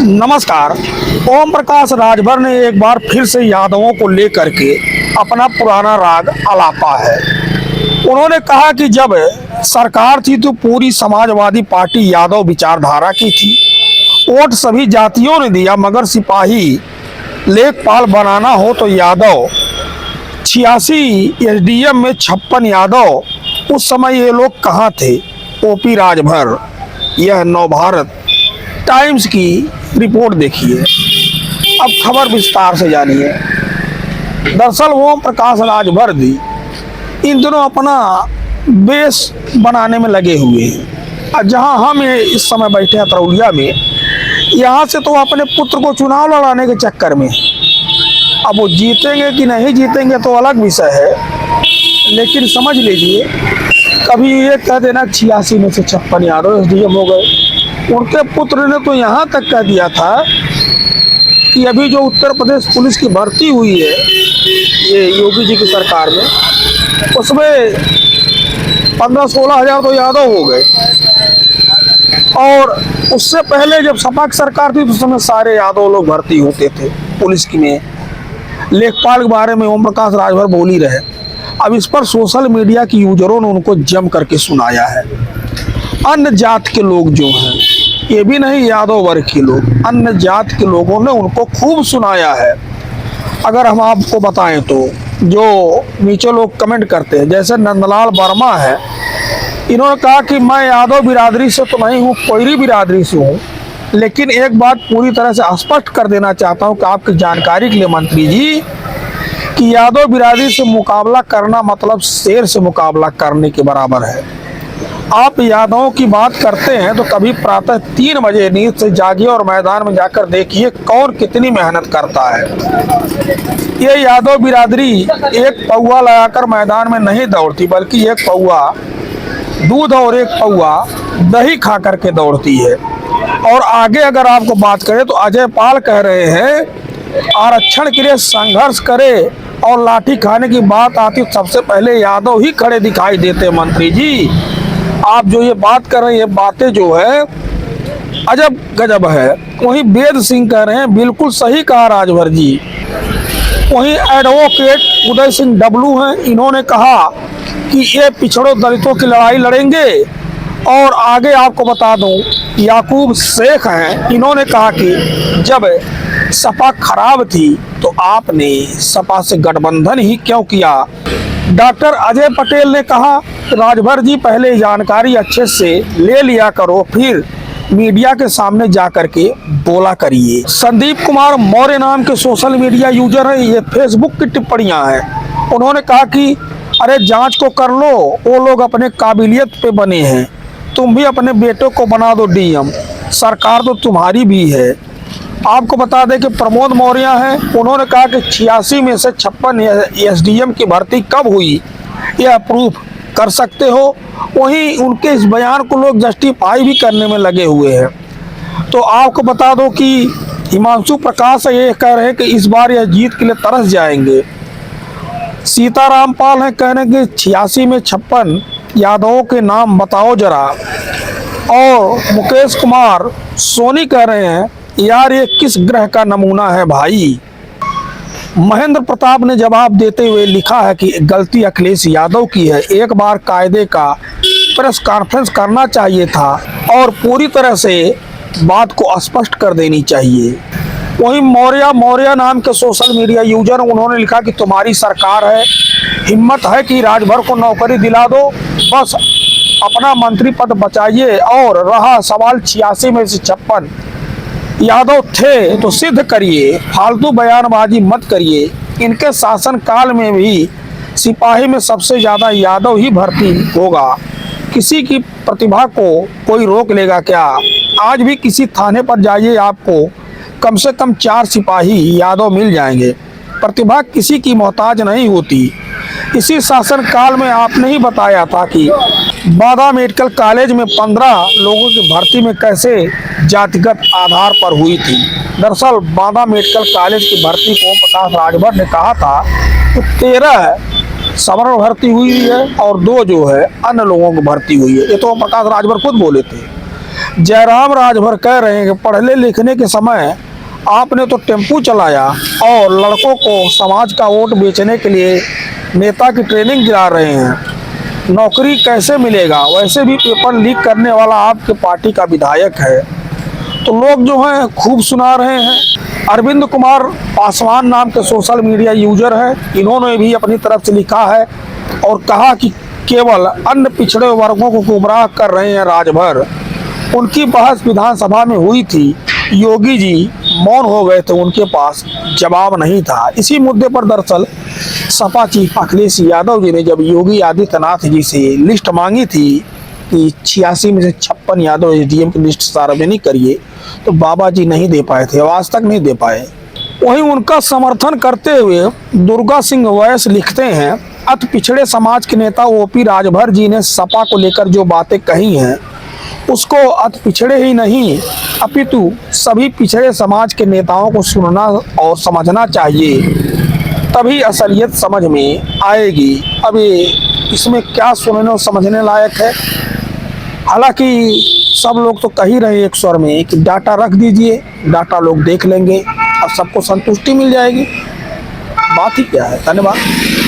नमस्कार। ओम प्रकाश राजभर ने एक बार फिर से यादवों को लेकर के अपना पुराना राग आलापा है। उन्होंने कहा कि जब सरकार थी तो पूरी समाजवादी पार्टी यादव विचारधारा की थी। वोट सभी जातियों ने दिया, मगर सिपाही लेखपाल बनाना हो तो यादव। 86 एसडीएम में 56 यादव। उस समय ये लोग कहाँ थे? ओपी राजभर। यह नवभारत टाइम्स की रिपोर्ट देखिए। अब खबर विस्तार से जानिए। दरअसल ओम प्रकाश राजभर जी इन दिनों अपना बेस बनाने में लगे हुए हैं। और जहां हम इस समय बैठे हैं तरौलिया में, यहाँ से तो अपने पुत्र को चुनाव लड़ाने के चक्कर में। अब वो जीतेंगे कि नहीं जीतेंगे तो अलग विषय है, लेकिन समझ लीजिए कभी ये कह देना 86 में से 56 यादव एसडीएम हो गए। उनके पुत्र ने तो यहाँ तक कह दिया था कि अभी जो उत्तर प्रदेश पुलिस की भर्ती हुई है ये योगी जी की सरकार में, उसमें 15-16 हजार तो यादव हो गए। और उससे पहले जब सपा की सरकार थी तो उस समय सारे यादव लोग भर्ती होते थे पुलिस की में। लेखपाल के बारे में ओम प्रकाश राजभर बोल ही रहे। अब इस पर सोशल मीडिया की यूजरों ने उनको जम करके सुनाया है। अन्य जात के लोग जो हैं, ये भी नहीं यादव वर्ग के लोग, अन्य जात के लोगों ने उनको खूब सुनाया है। अगर हम आपको बताएं तो जो नीचे लोग कमेंट करते हैं, जैसे नंदलाल वर्मा है, इन्होंने कहा कि मैं यादव बिरादरी से तो नहीं हूँ, कोयरी बिरादरी से हूँ, लेकिन एक बात पूरी तरह से स्पष्ट कर देना चाहता हूँ कि आपकी जानकारी के लिए मंत्री जी, कि यादव बिरादरी से मुकाबला करना मतलब शेर से मुकाबला करने के बराबर है। आप यादवों की बात करते हैं तो कभी प्रातः 3 बजे नींद से जागिए और मैदान में जाकर देखिए कौन कितनी मेहनत करता है। ये यादव बिरादरी एक पौवा लगाकर मैदान में नहीं दौड़ती, बल्कि एक पौवा दूध और एक पौवा दही खा करके दौड़ती है। और आगे अगर आपको बात करें तो अजय पाल कह रहे हैं आरक्षण के लिए संघर्ष करे और लाठी खाने की बात आती तो सबसे पहले यादव ही खड़े दिखाई देते। मंत्री जी, आप जो ये बात कर रहे हैं, ये बातें जो है अजब गजब है। वहीं वेद सिंह कह रहे हैं बिल्कुल सही कहा राजभर जी। वहीं एडवोकेट उदय सिंह डब्लू हैं, इन्होंने कहा कि ये पिछड़ों दलितों की लड़ाई लड़ेंगे। और आगे आपको बता दूं, याकूब शेख हैं, इन्होंने कहा कि जब सपा खराब थी तो आपने सपा से गठबंधन ही क्यों किया। डॉक्टर अजय पटेल ने कहा राजभर जी पहले जानकारी अच्छे से ले लिया करो, फिर मीडिया के सामने जा करके बोला करिए। संदीप कुमार मौर्य नाम के सोशल मीडिया यूजर है, ये फेसबुक की टिप्पणियां हैं। उन्होंने कहा कि अरे जांच को कर लो, वो लोग अपने काबिलियत पे बने हैं, तुम भी अपने बेटों को बना दो डीएम, सरकार तो तुम्हारी भी है। आपको बता दें कि प्रमोद मौर्य हैं, उन्होंने कहा कि 86 में से 56 एसडीएम की भर्ती कब हुई यह प्रूफ कर सकते हो। वहीं उनके इस बयान को लोग जस्टिफाई भी करने में लगे हुए हैं। तो आपको बता दो कि हिमांशु प्रकाश ये कह रहे हैं कि इस बार यह जीत के लिए तरस जाएंगे। सीताराम पाल है, कह रहे हैं कि 86 में 56 यादवों के नाम बताओ जरा। और मुकेश कुमार सोनी कह रहे हैं यार ये किस ग्रह का नमूना है भाई। महेंद्र प्रताप ने जवाब देते हुए लिखा है कि गलती अखिलेश यादव की है, एक बार कायदे का प्रेस कॉन्फ्रेंस करना चाहिए था और पूरी तरह से बात को स्पष्ट कर देनी चाहिए। वहीं मौर्य नाम के सोशल मीडिया यूजर, उन्होंने लिखा कि तुम्हारी सरकार है, हिम्मत है कि राजभर को नौकरी दिला दो, बस अपना मंत्री पद बचाइए। और रहा सवाल 86 में से 56 यादव थे तो सिद्ध करिए, फालतू बयानबाजी मत करिए। इनके शासन काल में भी सिपाही में सबसे ज़्यादा यादव ही भर्ती होगा, किसी की प्रतिभा को कोई रोक लेगा क्या? आज भी किसी थाने पर जाइए, आपको कम से कम 4 सिपाही यादव मिल जाएंगे। प्रतिभा किसी की मोहताज नहीं होती। इसी शासन काल में आपने ही बताया था कि बादा मेडिकल कॉलेज में 15 लोगों की भर्ती में कैसे जातिगत आधार पर हुई थी। दरअसल बादा मेडिकल कॉलेज की भर्ती को प्रकाश राजभर ने कहा था कि 13 सवर्ण भर्ती हुई है और 2 जो है अन्य लोगों को भर्ती हुई है। ये तो प्रकाश राजभर खुद बोले थे। जयराम राजभर कह रहे हैं कि पढ़ने लिखने के समय आपने तो टेम्पू चलाया और लड़कों को समाज का वोट बेचने के लिए नेता की ट्रेनिंग दिला रहे हैं। नौकरी कैसे मिलेगा? वैसे भी पेपर लीक करने वाला आपके पार्टी का विधायक है। तो लोग जो हैं खूब सुना रहे हैं। अरविंद कुमार पासवान नाम के सोशल मीडिया यूजर है, इन्होंने भी अपनी तरफ से लिखा है और कहा कि केवल अन्य पिछड़े वर्गों को गुमराह कर रहे हैं राजभर। उनकी बहस विधानसभा में हुई थी, योगी जी मौन हो गए थे, उनके पास जवाब नहीं था। इसी मुद्दे पर दरअसल सपा चीफ अखिलेश यादव जी ने जब योगी आदित्यनाथ जी से लिस्ट मांगी थी कि 86 में से 56 यादव एसडीएम की लिस्ट सार्वजनिक करिए, तो बाबा जी नहीं दे पाए थे, आज तक नहीं दे पाए। वहीं उनका समर्थन करते हुए दुर्गा सिंह वैस लिखते हैं, अति पिछड़े समाज के नेता ओपी राजभर जी ने सपा को लेकर जो बातें कही हैं उसको अति पिछड़े ही नहीं अपितु सभी पिछड़े समाज के नेताओं को सुनना और समझना चाहिए, तभी असलियत समझ में आएगी। अब इसमें क्या सुनने और समझने लायक है? हालांकि सब लोग तो कह ही रहे एक स्वर में कि डाटा रख दीजिए, डाटा लोग देख लेंगे, अब सबको संतुष्टि मिल जाएगी। बात ही क्या है। धन्यवाद।